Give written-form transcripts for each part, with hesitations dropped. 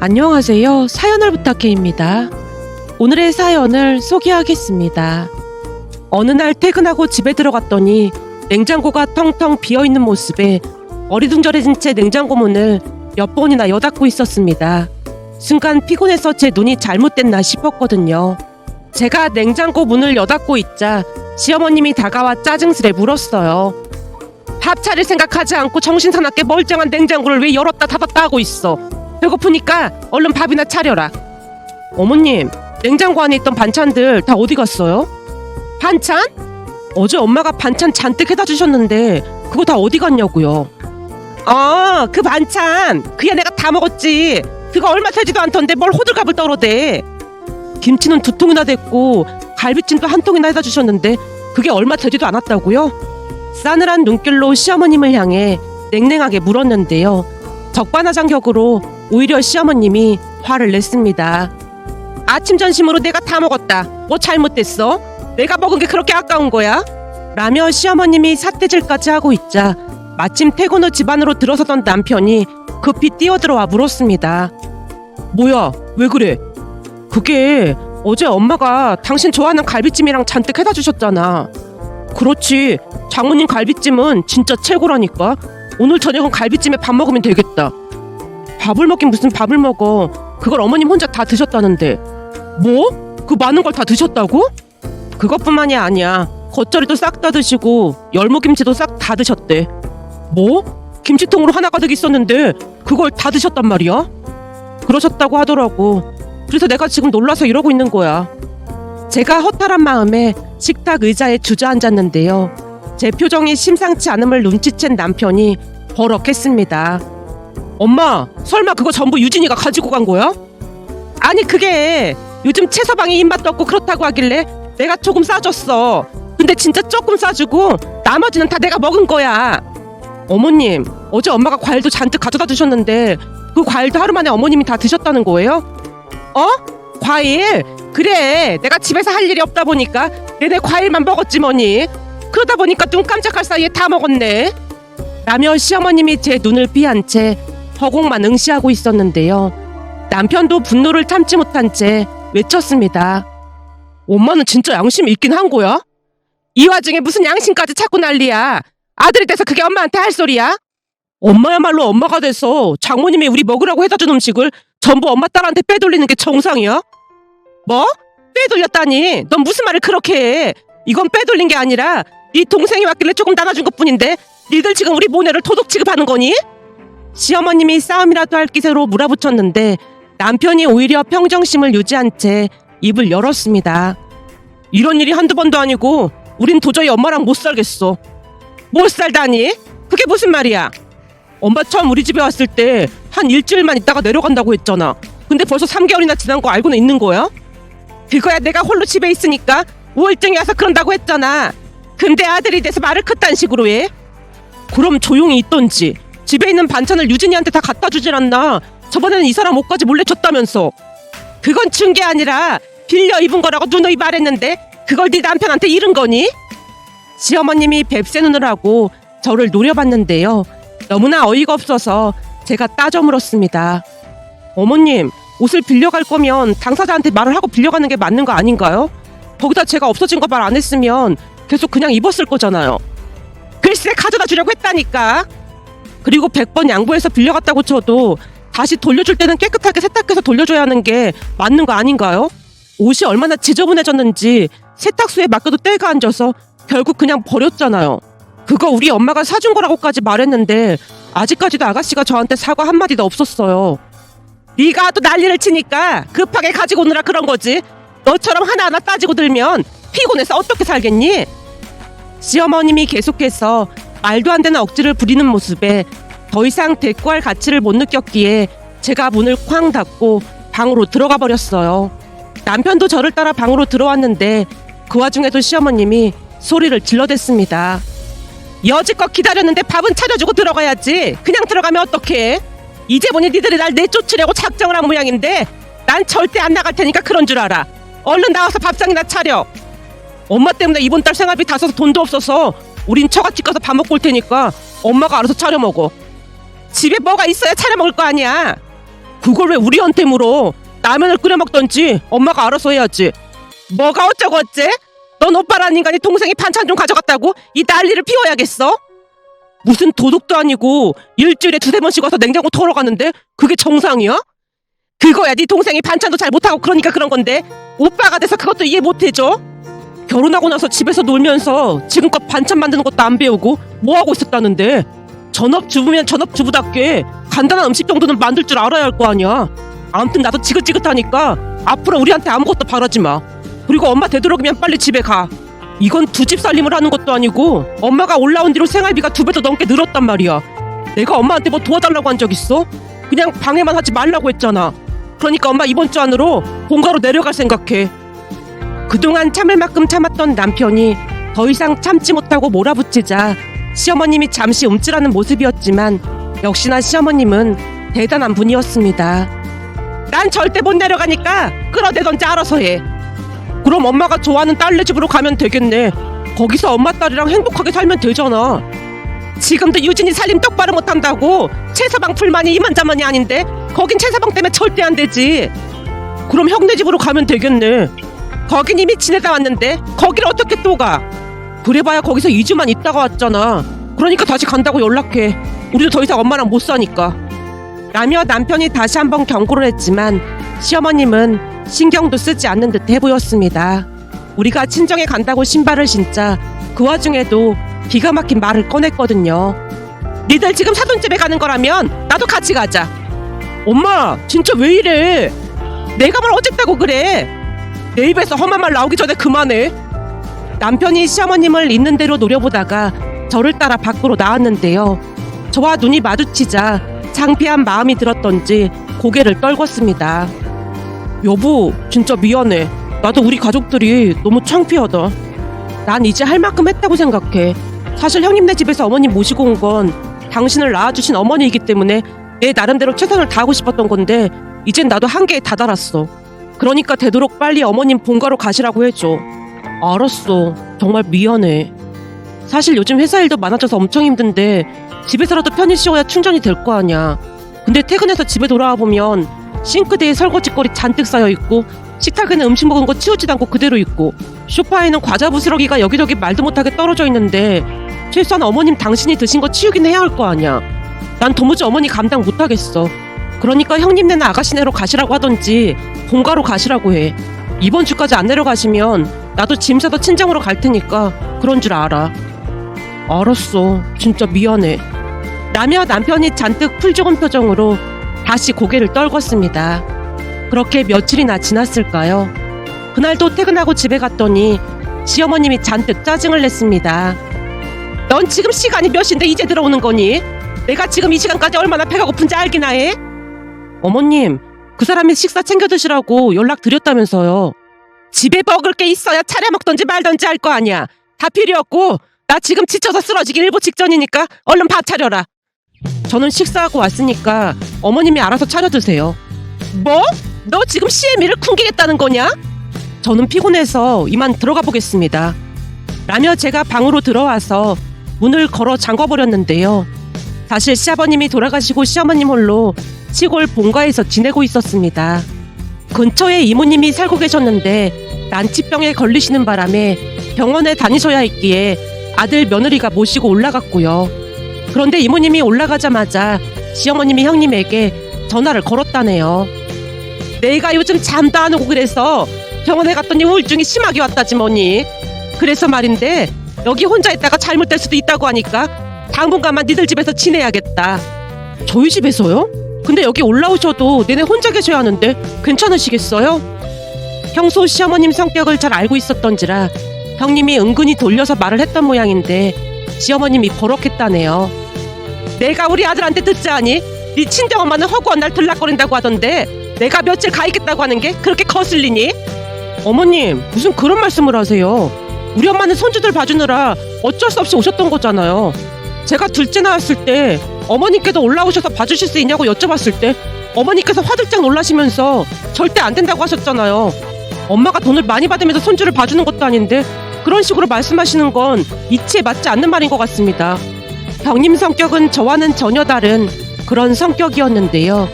안녕하세요. 사연을 부탁해입니다. 오늘의 사연을 소개하겠습니다. 어느 날 퇴근하고 집에 들어갔더니 냉장고가 텅텅 비어있는 모습에 어리둥절해진 채 냉장고 문을 몇 번이나 여닫고 있었습니다. 순간 피곤해서 제 눈이 잘못됐나 싶었거든요. 제가 냉장고 문을 여닫고 있자 시어머님이 다가와 짜증스레 물었어요. 밥 차릴 생각하지 않고 정신사납게 멀쩡한 냉장고를 왜 열었다 닫았다 하고 있어? 배고프니까 얼른 밥이나 차려라. 어머님, 냉장고 안에 있던 반찬들 다 어디 갔어요? 반찬? 어제 엄마가 반찬 잔뜩 해다 주셨는데 그거 다 어디 갔냐고요? 그 반찬 그야 내가 다 먹었지. 그거 얼마 되지도 않던데 뭘 호들갑을 떨어대. 김치는 2통이나 됐고 갈비찜도 1통이나 해다 주셨는데 그게 얼마 되지도 않았다고요? 싸늘한 눈길로 시어머님을 향해 냉랭하게 물었는데요. 적반하장격으로 오히려 시어머님이 화를 냈습니다. 아침 점심으로 내가 다 먹었다. 뭐 잘못됐어? 내가 먹은 게 그렇게 아까운 거야? 라며 시어머님이 삿대질까지 하고 있자 마침 퇴근 후 집 안으로 들어서던 남편이 급히 뛰어들어와 물었습니다. 뭐야, 왜 그래? 그게 어제 엄마가 당신 좋아하는 갈비찜이랑 잔뜩 해다 주셨잖아. 그렇지, 장모님 갈비찜은 진짜 최고라니까. 오늘 저녁은 갈비찜에 밥 먹으면 되겠다. 밥을 먹긴 무슨 밥을 먹어. 그걸 어머님 혼자 다 드셨다는데. 뭐? 그 많은 걸 다 드셨다고? 그것뿐만이 아니야. 겉절이도 싹 다 드시고 열무김치도 싹 다 드셨대. 뭐? 김치통으로 하나 가득 있었는데 그걸 다 드셨단 말이야? 그러셨다고 하더라고. 그래서 내가 지금 놀라서 이러고 있는 거야. 제가 허탈한 마음에 식탁 의자에 주저앉았는데요. 제 표정이 심상치 않음을 눈치챈 남편이 버럭했습니다. 엄마, 설마 그거 전부 유진이가 가지고 간 거야? 아니, 그게 요즘 채서방이 입맛도 없고 그렇다고 하길래 내가 조금 싸줬어. 근데 진짜 조금 싸주고 나머지는 다 내가 먹은 거야. 어머님, 어제 엄마가 과일도 잔뜩 가져다 주셨는데 그 과일도 하루 만에 어머님이 다 드셨다는 거예요? 과일? 그래, 내가 집에서 할 일이 없다 보니까 내내 과일만 먹었지 뭐니. 그러다 보니까 눈 깜짝할 사이에 다 먹었네. 라며 시어머님이 제 눈을 피한 채 허공만 응시하고 있었는데요. 남편도 분노를 참지 못한 채 외쳤습니다. 엄마는 진짜 양심이 있긴 한 거야? 이 와중에 무슨 양심까지 찾고 난리야. 아들이 돼서 그게 엄마한테 할 소리야? 엄마야말로 엄마가 돼서 장모님이 우리 먹으라고 해다 준 음식을 전부 엄마 딸한테 빼돌리는 게 정상이야? 뭐? 빼돌렸다니? 넌 무슨 말을 그렇게 해? 이건 빼돌린 게 아니라 네 동생이 왔길래 조금 나눠준 것뿐인데 니들 지금 우리 모네를 도둑 취급하는 거니? 시어머님이 싸움이라도 할 기세로 몰아붙였는데 남편이 오히려 평정심을 유지한 채 입을 열었습니다. 이런 일이 한두 번도 아니고 우린 도저히 엄마랑 못 살겠어. 못 살다니? 그게 무슨 말이야? 엄마 처음 우리 집에 왔을 때 한 일주일만 있다가 내려간다고 했잖아. 근데 벌써 3개월이나 지난 거 알고는 있는 거야? 그거야 내가 홀로 집에 있으니까 우울증이 와서 그런다고 했잖아. 근데 아들이 돼서 말을 그딴 식으로 해? 그럼 조용히 있던지. 집에 있는 반찬을 유진이한테 다 갖다 주질 않나. 저번에는 이 사람 옷까지 몰래 줬다면서. 그건 준 게 아니라 빌려 입은 거라고 누누이 말했는데 그걸 네 남편한테 잃은 거니? 시어머님이 뱁새 눈을 하고 저를 노려봤는데요. 너무나 어이가 없어서 제가 따져 물었습니다. 어머님, 옷을 빌려갈 거면 당사자한테 말을 하고 빌려가는 게 맞는 거 아닌가요? 거기다 제가 없어진 거 말 안 했으면 계속 그냥 입었을 거잖아요. 글쎄, 가져다 주려고 했다니까. 그리고 100번 양보해서 빌려갔다고 쳐도 다시 돌려줄 때는 깨끗하게 세탁해서 돌려줘야 하는 게 맞는 거 아닌가요? 옷이 얼마나 지저분해졌는지 세탁소에 맡겨도 때가 안 져서 결국 그냥 버렸잖아요. 그거 우리 엄마가 사준 거라고까지 말했는데 아직까지도 아가씨가 저한테 사과 한마디도 없었어요. 네가 또 난리를 치니까 급하게 가지고 오느라 그런 거지. 너처럼 하나하나 따지고 들면 피곤해서 어떻게 살겠니? 시어머님이 계속해서 말도 안 되는 억지를 부리는 모습에 더 이상 대꾸할 가치를 못 느꼈기에 제가 문을 쾅 닫고 방으로 들어가 버렸어요. 남편도 저를 따라 방으로 들어왔는데 그 와중에도 시어머님이 소리를 질러댔습니다. 여지껏 기다렸는데 밥은 차려주고 들어가야지. 그냥 들어가면 어떡해? 이제 보니 니들이 날 내쫓으려고 작정을 한 모양인데 난 절대 안 나갈 테니까 그런 줄 알아. 얼른 나와서 밥상이나 차려. 엄마 때문에 이번 달 생활비 다 써서 돈도 없어서 우린 처갓집 가서 밥 먹고 올 테니까 엄마가 알아서 차려 먹어. 집에 뭐가 있어야 차려 먹을 거 아니야. 그걸 왜 우리한테 물어? 라면을 끓여 먹던지 엄마가 알아서 해야지. 뭐가 어쩌고 어째? 넌 오빠라는 인간이 동생이 반찬 좀 가져갔다고 이 난리를 피워야겠어? 무슨 도둑도 아니고 일주일에 2-3번씩 와서 냉장고 털어가는데 그게 정상이야? 그거야 네 동생이 반찬도 잘 못하고 그러니까 그런 건데 오빠가 돼서 그것도 이해 못해줘? 결혼하고 나서 집에서 놀면서 지금껏 반찬 만드는 것도 안 배우고 뭐하고 있었다는데. 전업주부면 전업주부답게 간단한 음식 정도는 만들 줄 알아야 할 거 아니야. 아무튼 나도 지긋지긋하니까 앞으로 우리한테 아무것도 바라지 마. 그리고 엄마 되도록이면 빨리 집에 가. 이건 두 집 살림을 하는 것도 아니고 엄마가 올라온 뒤로 생활비가 2배도 넘게 늘었단 말이야. 내가 엄마한테 뭐 도와달라고 한 적 있어? 그냥 방해만 하지 말라고 했잖아. 그러니까 엄마 이번 주 안으로 본가로 내려갈 생각해. 그동안 참을 만큼 참았던 남편이 더 이상 참지 못하고 몰아붙이자 시어머님이 잠시 움찔하는 모습이었지만 역시나 시어머님은 대단한 분이었습니다. 난 절대 못 내려가니까 끌어내던지 알아서 해. 그럼 엄마가 좋아하는 딸네 집으로 가면 되겠네. 거기서 엄마 딸이랑 행복하게 살면 되잖아. 지금도 유진이 살림 똑바로 못한다고 최서방 불만이 이만저만이 아닌데 거긴 최서방 때문에 절대 안 되지. 그럼 형네 집으로 가면 되겠네. 거긴 이미 지내다 왔는데 거기를 어떻게 또 가? 그래봐야 거기서 2주만 있다가 왔잖아. 그러니까 다시 간다고 연락해. 우리도 더 이상 엄마랑 못 사니까. 라며 남편이 다시 한번 경고를 했지만 시어머님은 신경도 쓰지 않는 듯 해보였습니다. 우리가 친정에 간다고 신발을 신자 그 와중에도 기가 막힌 말을 꺼냈거든요. 니들 지금 사돈집에 가는 거라면 나도 같이 가자. 엄마 진짜 왜 이래? 내가 뭘 어쨌다고 그래? 내 입에서 험한 말 나오기 전에 그만해. 남편이 시어머님을 있는 대로 노려보다가 저를 따라 밖으로 나왔는데요. 저와 눈이 마주치자 창피한 마음이 들었던지 고개를 떨궜습니다. 여보 진짜 미안해. 나도 우리 가족들이 너무 창피하다. 난 이제 할 만큼 했다고 생각해. 사실 형님네 집에서 어머님 모시고 온 건 당신을 낳아주신 어머니이기 때문에 내 나름대로 최선을 다하고 싶었던 건데 이젠 나도 한계에 다다랐어. 그러니까 되도록 빨리 어머님 본가로 가시라고 해줘. 알았어. 정말 미안해. 사실 요즘 회사 일도 많아져서 엄청 힘든데 집에서라도 편히 쉬어야 충전이 될 거 아냐. 근데 퇴근해서 집에 돌아와 보면 싱크대에 설거지거리 잔뜩 쌓여있고 식탁에는 음식 먹은 거 치우지도 않고 그대로 있고 소파에는 과자 부스러기가 여기저기 말도 못하게 떨어져 있는데 최소한 어머님 당신이 드신 거 치우긴 해야 할 거 아냐. 난 도무지 어머니 감당 못하겠어. 그러니까 형님네나 아가씨네로 가시라고 하던지 본가로 가시라고 해. 이번 주까지 안 내려가시면 나도 짐 싸서 친정으로 갈 테니까 그런 줄 알아. 알았어. 진짜 미안해. 라며 남편이 잔뜩 풀 죽은 표정으로 다시 고개를 떨궜습니다. 그렇게 며칠이나 지났을까요? 그날도 퇴근하고 집에 갔더니 시어머님이 잔뜩 짜증을 냈습니다. 넌 지금 시간이 몇 시인데 이제 들어오는 거니? 내가 지금 이 시간까지 얼마나 배가 고픈지 알기나 해? 어머님, 그 사람이 식사 챙겨 드시라고 연락드렸다면서요. 집에 먹을 게 있어야 차려 먹던지 말던지 할 거 아니야. 다 필요 없고 나 지금 지쳐서 쓰러지기 일보 직전이니까 얼른 밥 차려라. 저는 식사하고 왔으니까 어머님이 알아서 차려 드세요. 뭐? 너 지금 CM이를 쿵기겠다는 거냐? 저는 피곤해서 이만 들어가 보겠습니다. 라며 제가 방으로 들어와서 문을 걸어 잠궈버렸는데요. 사실 시아버님이 돌아가시고 시어머님 홀로 시골 본가에서 지내고 있었습니다. 근처에 이모님이 살고 계셨는데 난치병에 걸리시는 바람에 병원에 다니셔야 했기에 아들 며느리가 모시고 올라갔고요. 그런데 이모님이 올라가자마자 시어머님이 형님에게 전화를 걸었다네요. 내가 요즘 잠도 안 오고 그래서 병원에 갔더니 우울증이 심하게 왔다지 뭐니. 그래서 말인데 여기 혼자 있다가 잘못될 수도 있다고 하니까 당분간만 니들 집에서 지내야겠다. 저희 집에서요? 근데 여기 올라오셔도 내내 혼자 계셔야 하는데 괜찮으시겠어요? 평소 시어머님 성격을 잘 알고 있었던지라 형님이 은근히 돌려서 말을 했던 모양인데 시어머님이 버럭했다네요. 내가 우리 아들한테 듣자하니 네 친정엄마는 허구한 날 들락거린다고 하던데 내가 며칠 가 있겠다고 하는 게 그렇게 거슬리니? 어머님 무슨 그런 말씀을 하세요. 우리 엄마는 손주들 봐주느라 어쩔 수 없이 오셨던 거잖아요. 제가 둘째 낳았을 때 어머니께도 올라오셔서 봐주실 수 있냐고 여쭤봤을 때 어머니께서 화들짝 놀라시면서 절대 안 된다고 하셨잖아요. 엄마가 돈을 많이 받으면서 손주를 봐주는 것도 아닌데 그런 식으로 말씀하시는 건 이치에 맞지 않는 말인 것 같습니다. 형님 성격은 저와는 전혀 다른 그런 성격이었는데요.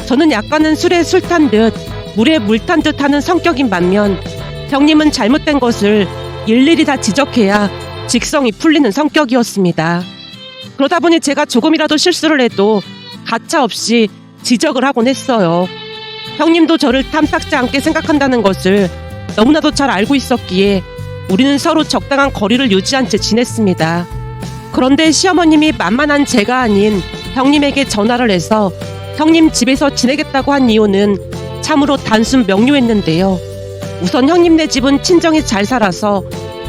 저는 약간은 술에 술 탄 듯 물에 물 탄 듯 하는 성격인 반면 형님은 잘못된 것을 일일이 다 지적해야 직성이 풀리는 성격이었습니다. 그러다 보니 제가 조금이라도 실수를 해도 가차없이 지적을 하곤 했어요. 형님도 저를 탐탁지 않게 생각한다는 것을 너무나도 잘 알고 있었기에 우리는 서로 적당한 거리를 유지한 채 지냈습니다. 그런데 시어머님이 만만한 제가 아닌 형님에게 전화를 해서 형님 집에서 지내겠다고 한 이유는 참으로 단순 명료했는데요. 우선 형님네 집은 친정이 잘 살아서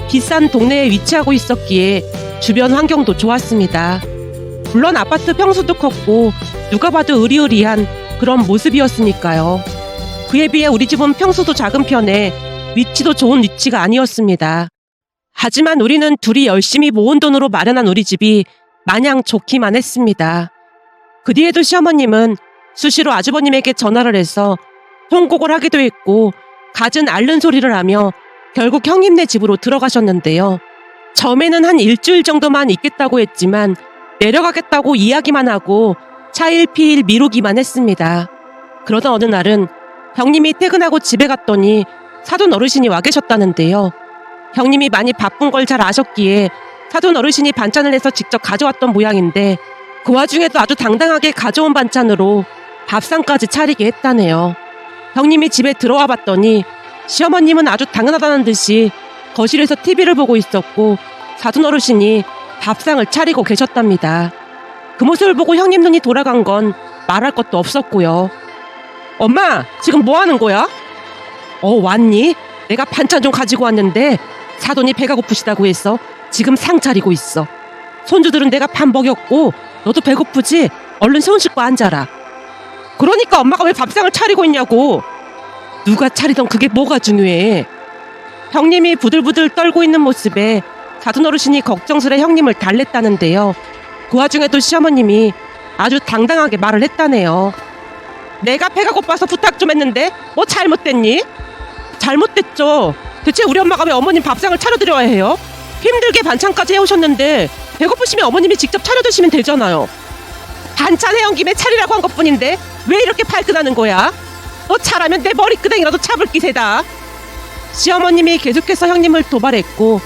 비싼 동네에 위치하고 있었기에 주변 환경도 좋았습니다. 물론 아파트 평수도 컸고 누가 봐도 으리으리한 그런 모습이었으니까요. 그에 비해 우리 집은 평수도 작은 편에 위치도 좋은 위치가 아니었습니다. 하지만 우리는 둘이 열심히 모은 돈으로 마련한 우리 집이 마냥 좋기만 했습니다. 그 뒤에도 시어머님은 수시로 아주버님에게 전화를 해서 통곡을 하기도 했고 갖은 앓는 소리를 하며 결국 형님네 집으로 들어가셨는데요. 처음에는 한 일주일 정도만 있겠다고 했지만 내려가겠다고 이야기만 하고 차일피일 미루기만 했습니다. 그러던 어느 날은 형님이 퇴근하고 집에 갔더니 사돈 어르신이 와 계셨다는데요. 형님이 많이 바쁜 걸 잘 아셨기에 사돈 어르신이 반찬을 해서 직접 가져왔던 모양인데 그 와중에도 아주 당당하게 가져온 반찬으로 밥상까지 차리게 했다네요. 형님이 집에 들어와 봤더니 시어머님은 아주 당연하다는 듯이 거실에서 TV를 보고 있었고 사돈 어르신이 밥상을 차리고 계셨답니다. 그 모습을 보고 형님 눈이 돌아간 건 말할 것도 없었고요. 엄마, 지금 뭐 하는 거야? 왔니? 내가 반찬 좀 가지고 왔는데 사돈이 배가 고프시다고 해서 지금 상 차리고 있어. 손주들은 내가 밥 먹였고 너도 배고프지? 얼른 손 씻고 앉아라. 그러니까 엄마가 왜 밥상을 차리고 있냐고. 누가 차리던 그게 뭐가 중요해. 형님이 부들부들 떨고 있는 모습에 사돈 어르신이 걱정스레 형님을 달랬다는데요. 그 와중에도 시어머님이 아주 당당하게 말을 했다네요. 내가 배가 고파서 부탁 좀 했는데 뭐 잘못됐니? 잘못됐죠. 대체 우리 엄마가 왜 어머님 밥상을 차려드려야 해요? 힘들게 반찬까지 해오셨는데 배고프시면 어머님이 직접 차려드시면 되잖아요. 반찬 해온 김에 차리라고 한 것뿐인데 왜 이렇게 발끈하는 거야? 너 차라면 내 머리끄댕이라도 잡을 기세다. 시어머님이 계속해서 형님을 도발했고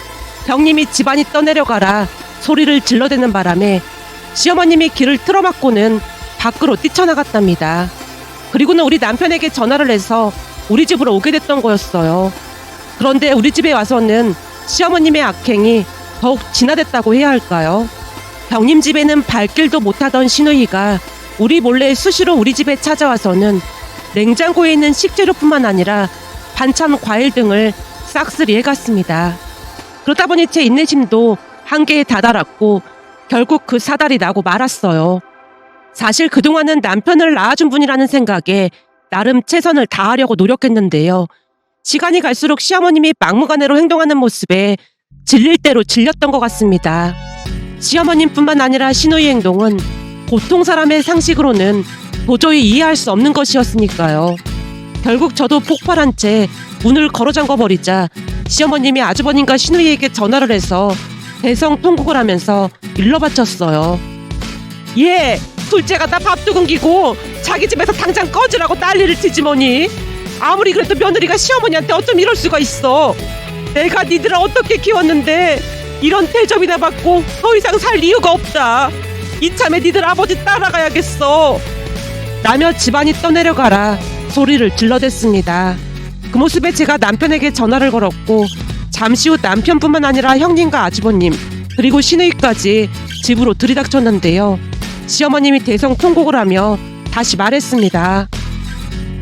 형님이 집안이 떠내려가라 소리를 질러대는 바람에 시어머님이 길을 틀어막고는 밖으로 뛰쳐나갔답니다. 그리고는 우리 남편에게 전화를 해서 우리 집으로 오게 됐던 거였어요. 그런데 우리 집에 와서는 시어머님의 악행이 더욱 진화됐다고 해야 할까요? 형님 집에는 발길도 못하던 시누이가 우리 몰래 수시로 우리 집에 찾아와서는 냉장고에 있는 식재료뿐만 아니라 반찬, 과일 등을 싹쓸이 해갔습니다. 그러다 보니 제 인내심도 한계에 다다랐고 결국 그 사달이 나고 말았어요. 사실 그동안은 남편을 낳아준 분이라는 생각에 나름 최선을 다하려고 노력했는데요. 시간이 갈수록 시어머님이 막무가내로 행동하는 모습에 질릴 대로 질렸던 것 같습니다. 시어머님뿐만 아니라 시누이 행동은 보통 사람의 상식으로는 도저히 이해할 수 없는 것이었으니까요. 결국 저도 폭발한 채 문을 걸어 잠궈버리자 시어머님이 아주버님과 시누이에게 전화를 해서 대성통곡을 하면서 일러 바쳤어요. 예, 둘째가 다 밥도 굶기고 자기 집에서 당장 꺼지라고 난리를 치지 뭐니. 아무리 그래도 며느리가 시어머니한테 어쩜 이럴 수가 있어. 내가 니들을 어떻게 키웠는데 이런 대접이나 받고 더 이상 살 이유가 없다. 이참에 니들 아버지 따라가야겠어. 라며 집안이 떠내려가라 소리를 질러댔습니다. 그 모습에 제가 남편에게 전화를 걸었고 잠시 후 남편뿐만 아니라 형님과 아주버님 그리고 시누이까지 집으로 들이닥쳤는데요. 시어머님이 대성통곡을 하며 다시 말했습니다.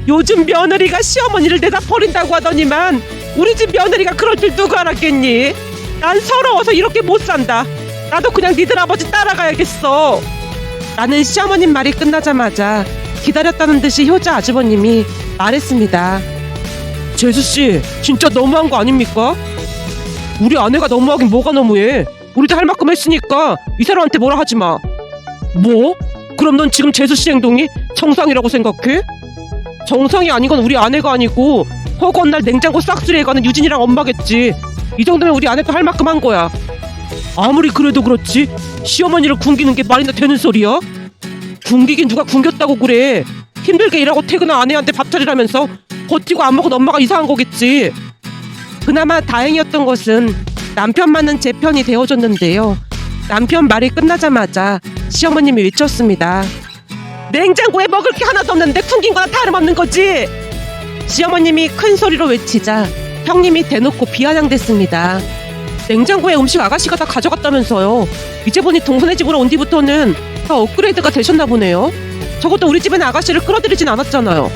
요즘 며느리가 시어머니를 내다 버린다고 하더니만 우리 집 며느리가 그럴 줄 누가 알았겠니? 난 서러워서 이렇게 못 산다. 나도 그냥 니들 아버지 따라가야겠어. 라는 시어머님 말이 끝나자마자 기다렸다는 듯이 효자 아주버님이 말했습니다. 재수씨, 진짜 너무한 거 아닙니까? 우리 아내가 너무하긴 뭐가 너무해. 우리도 할 만큼 했으니까 이 사람한테 뭐라 하지 마. 뭐? 그럼 넌 지금 재수씨 행동이 정상이라고 생각해? 정상이 아닌 건 우리 아내가 아니고 허구한 날 냉장고 싹쓸이 해가는 유진이랑 엄마겠지. 이 정도면 우리 아내도 할 만큼 한 거야. 아무리 그래도 그렇지 시어머니를 굶기는 게 말이나 되는 소리야? 굶기긴 누가 굶겼다고 그래. 힘들게 일하고 퇴근한 아내한테 밥 차리라면서 버티고 안 먹은 엄마가 이상한 거겠지. 그나마 다행이었던 것은 남편만은 제 편이 되어줬는데요. 남편 말이 끝나자마자 시어머님이 외쳤습니다. 냉장고에 먹을 게 하나도 없는데 굶긴 거나 다름없는 거지. 시어머님이 큰 소리로 외치자 형님이 대놓고 비아냥댔습니다. 냉장고에 음식 아가씨가 다 가져갔다면서요. 이제 보니 동선의 집으로 온 뒤부터는 다 업그레이드가 되셨나 보네요. 적어도 우리 집엔 아가씨를 끌어들이진 않았잖아요.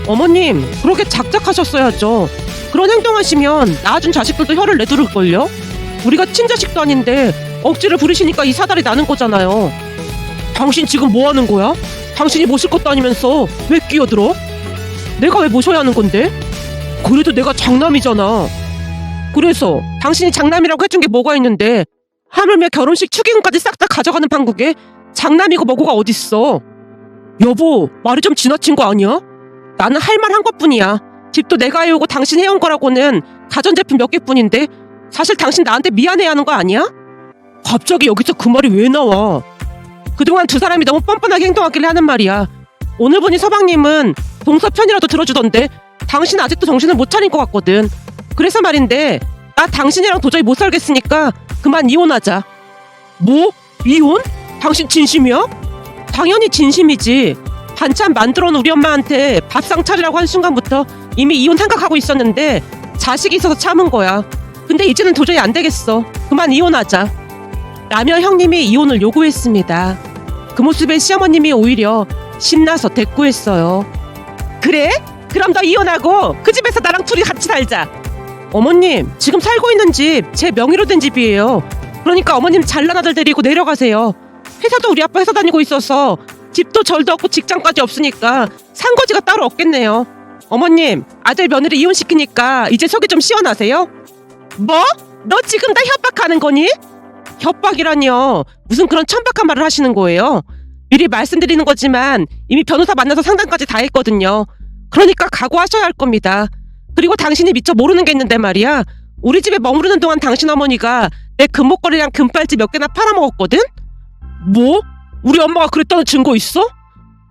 어머님, 그렇게 작작하셨어야죠. 그런 행동하시면 낳아준 자식들도 혀를 내두를걸요. 우리가 친자식도 아닌데 억지를 부리시니까 이 사달이 나는 거잖아요. 당신 지금 뭐 하는 거야? 당신이 모실 것도 아니면서 왜 끼어들어? 내가 왜 모셔야 하는 건데? 그래도 내가 장남이잖아. 그래서 당신이 장남이라고 해준 게 뭐가 있는데 하물며 결혼식 축의금까지 싹 다 가져가는 판국에 장남이고 뭐고가 어딨어. 여보, 말이 좀 지나친 거 아니야? 나는 할 말 한 것뿐이야. 집도 내가 해오고 당신 해온 거라고는 가전제품 몇 개뿐인데 사실 당신 나한테 미안해야 하는 거 아니야? 갑자기 여기서 그 말이 왜 나와? 그동안 두 사람이 너무 뻔뻔하게 행동하길래 하는 말이야. 오늘 보니 서방님은 동서 편이라도 들어주던데 당신은 아직도 정신을 못 차린 것 같거든. 그래서 말인데 나 당신이랑 도저히 못 살겠으니까 그만 이혼하자. 뭐? 이혼? 당신 진심이야? 당연히 진심이지. 반찬 만들어 놓은 우리 엄마한테 밥상 차리라고 한 순간부터 이미 이혼 생각하고 있었는데 자식이 있어서 참은 거야. 근데 이제는 도저히 안 되겠어. 그만 이혼하자. 라며 형님이 이혼을 요구했습니다. 그 모습에 시어머님이 오히려 신나서 대꾸했어요. 그래? 그럼 너 이혼하고 그 집에서 나랑 둘이 같이 살자. 어머님, 지금 살고 있는 집 제 명의로 된 집이에요. 그러니까 어머님 잘난 아들 데리고 내려가세요. 회사도 우리 아빠 회사 다니고 있어서 집도 절도 없고 직장까지 없으니까 산거지가 따로 없겠네요. 어머님, 아들 며느리 이혼시키니까 이제 속이 좀 시원하세요? 뭐? 너 지금 다 협박하는 거니? 협박이라니요. 무슨 그런 천박한 말을 하시는 거예요? 미리 말씀드리는 거지만 이미 변호사 만나서 상담까지 다 했거든요. 그러니까 각오하셔야 할 겁니다. 그리고 당신이 미처 모르는 게 있는데 말이야. 우리 집에 머무르는 동안 당신 어머니가 내 금목걸이랑 금팔찌 몇 개나 팔아먹었거든? 뭐? 우리 엄마가 그랬다는 증거 있어?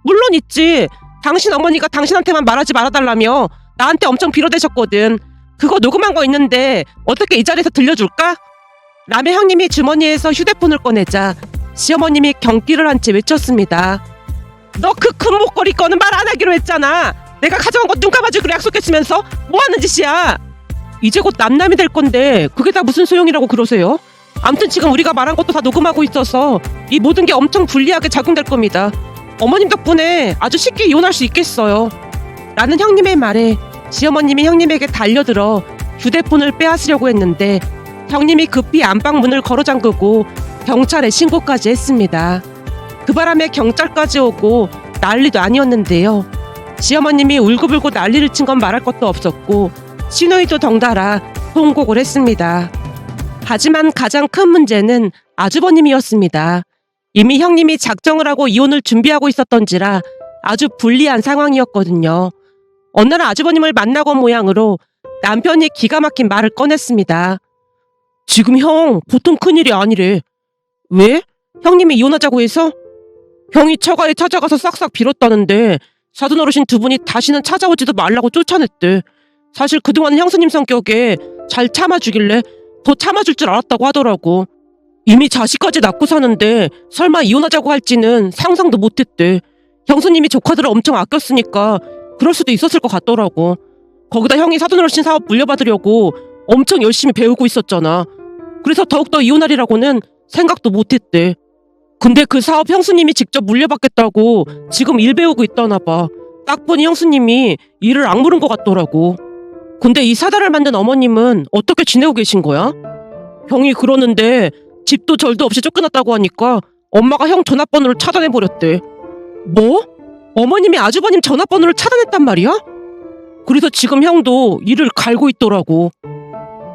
물론 있지. 당신 어머니가 당신한테만 말하지 말아달라며 나한테 엄청 빌어대셨거든. 그거 녹음한 거 있는데 어떻게 이 자리에서 들려줄까? 라며 형님이 주머니에서 휴대폰을 꺼내자 시어머님이 경기를 한 채 외쳤습니다. 너 그 금목걸이 거는 말 안 하기로 했잖아. 내가 가져간 거 눈 감아주기로 약속했으면서 뭐 하는 짓이야? 이제 곧 남남이 될 건데 그게 다 무슨 소용이라고 그러세요? 암튼 지금 우리가 말한 것도 다 녹음하고 있어서 이 모든 게 엄청 불리하게 작용될 겁니다. 어머님 덕분에 아주 쉽게 이혼할 수 있겠어요. 라는 형님의 말에 시어머님이 형님에게 달려들어 휴대폰을 빼앗으려고 했는데 형님이 급히 안방 문을 걸어 잠그고 경찰에 신고까지 했습니다. 그 바람에 경찰까지 오고 난리도 아니었는데요. 시어머님이 울고불고 난리를 친 건 말할 것도 없었고 시누이도 덩달아 통곡을 했습니다. 하지만 가장 큰 문제는 아주버님이었습니다. 이미 형님이 작정을 하고 이혼을 준비하고 있었던지라 아주 불리한 상황이었거든요. 어느 날 아주버님을 만나고 온 모양으로 남편이 기가 막힌 말을 꺼냈습니다. 지금 형 보통 큰일이 아니래. 왜? 형님이 이혼하자고 해서? 형이 처가에 찾아가서 싹싹 빌었다는데 사돈 어르신 두 분이 다시는 찾아오지도 말라고 쫓아냈대. 사실 그동안 형수님 성격에 잘 참아주길래 더 참아줄 줄 알았다고 하더라고. 이미 자식까지 낳고 사는데 설마 이혼하자고 할지는 상상도 못했대. 형수님이 조카들을 엄청 아꼈으니까 그럴 수도 있었을 것 같더라고. 거기다 형이 사돈 어르신 사업 물려받으려고 엄청 열심히 배우고 있었잖아. 그래서 더욱더 이혼하리라고는 생각도 못했대. 근데 그 사업 형수님이 직접 물려받겠다고 지금 일 배우고 있다나 봐. 딱 보니 형수님이 일을 악물은 것 같더라고. 근데 이 사달을 만든 어머님은 어떻게 지내고 계신 거야? 형이 그러는데 집도 절도 없이 쫓겨났다고 하니까 엄마가 형 전화번호를 차단해버렸대. 뭐? 어머님이 아주버님 전화번호를 차단했단 말이야? 그래서 지금 형도 일을 갈고 있더라고.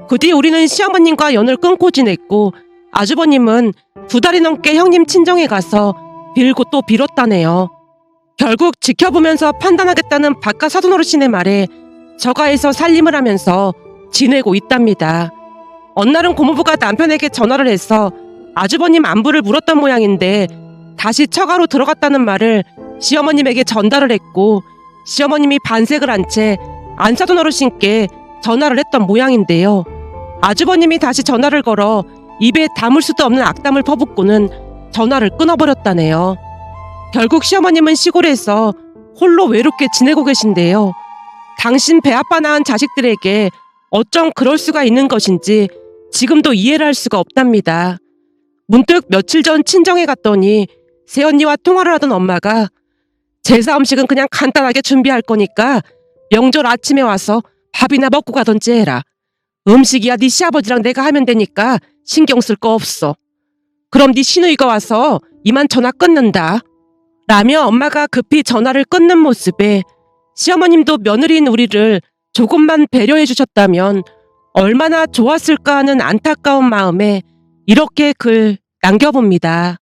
그 뒤에 우리는 시어머님과 연을 끊고 지냈고 아주버님은 2달이 넘게 형님 친정에 가서 빌고 또 빌었다네요. 결국 지켜보면서 판단하겠다는 바깥 사돈 어르신의 말에 저가에서 살림을 하면서 지내고 있답니다. 어느 날은 고모부가 남편에게 전화를 해서 아주버님 안부를 물었던 모양인데 다시 처가로 들어갔다는 말을 시어머님에게 전달을 했고 시어머님이 반색을 한 채 안 사돈 어르신께 전화를 했던 모양인데요. 아주버님이 다시 전화를 걸어 입에 담을 수도 없는 악담을 퍼붓고는 전화를 끊어버렸다네요. 결국 시어머님은 시골에서 홀로 외롭게 지내고 계신데요. 당신 배아빠 낳은 자식들에게 어쩜 그럴 수가 있는 것인지 지금도 이해를 할 수가 없답니다. 문득 며칠 전 친정에 갔더니 새언니와 통화를 하던 엄마가 제사 음식은 그냥 간단하게 준비할 거니까 명절 아침에 와서 밥이나 먹고 가던지 해라. 음식이야 네 시아버지랑 내가 하면 되니까 신경 쓸 거 없어. 그럼 네 시누이가 와서 이만 전화 끊는다. 라며 엄마가 급히 전화를 끊는 모습에 시어머님도 며느리인 우리를 조금만 배려해 주셨다면 얼마나 좋았을까 하는 안타까운 마음에 이렇게 글 남겨봅니다.